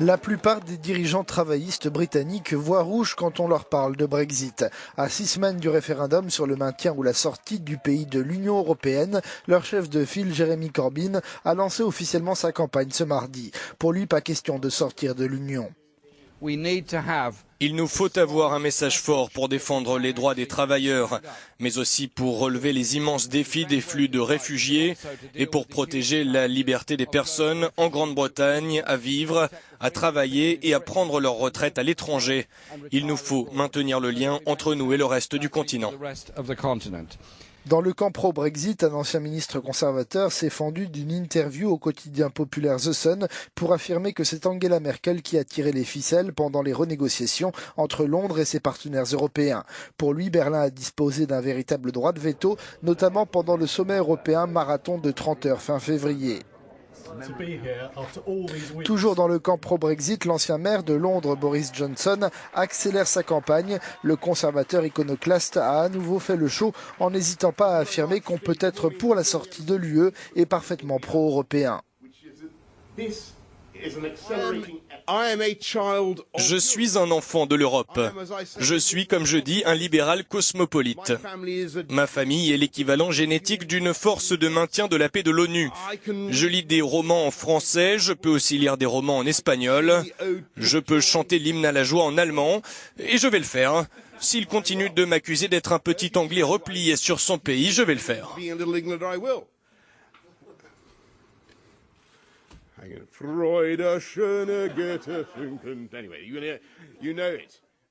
La plupart des dirigeants travaillistes britanniques voient rouge quand on leur parle de Brexit. À 6 semaines du référendum sur le maintien ou la sortie du pays de l'Union européenne, leur chef de file, Jeremy Corbyn, a lancé officiellement sa campagne ce mardi. Pour lui, pas question de sortir de l'Union. Il nous faut avoir un message fort pour défendre les droits des travailleurs, mais aussi pour relever les immenses défis des flux de réfugiés et pour protéger la liberté des personnes en Grande-Bretagne à vivre, à travailler et à prendre leur retraite à l'étranger. Il nous faut maintenir le lien entre nous et le reste du continent. Dans le camp pro-Brexit, un ancien ministre conservateur s'est fendu d'une interview au quotidien populaire The Sun pour affirmer que c'est Angela Merkel qui a tiré les ficelles pendant les renégociations entre Londres et ses partenaires européens. Pour lui, Berlin a disposé d'un véritable droit de veto, notamment pendant le sommet européen marathon de 30 heures fin février. Toujours dans le camp pro-Brexit, l'ancien maire de Londres, Boris Johnson, accélère sa campagne. Le conservateur iconoclaste a à nouveau fait le show en n'hésitant pas à affirmer qu'on peut être pour la sortie de l'UE et parfaitement pro-européen. Je suis un enfant de l'Europe. Je suis, comme je dis, un libéral cosmopolite. Ma famille est l'équivalent génétique d'une force de maintien de la paix de l'ONU. Je lis des romans en français, je peux aussi lire des romans en espagnol, je peux chanter l'hymne à la joie en allemand, et je vais le faire. S'il continue de m'accuser d'être un petit Anglais replié sur son pays, je vais le faire. Freude schöne Goethe funken. Anyway, you know it.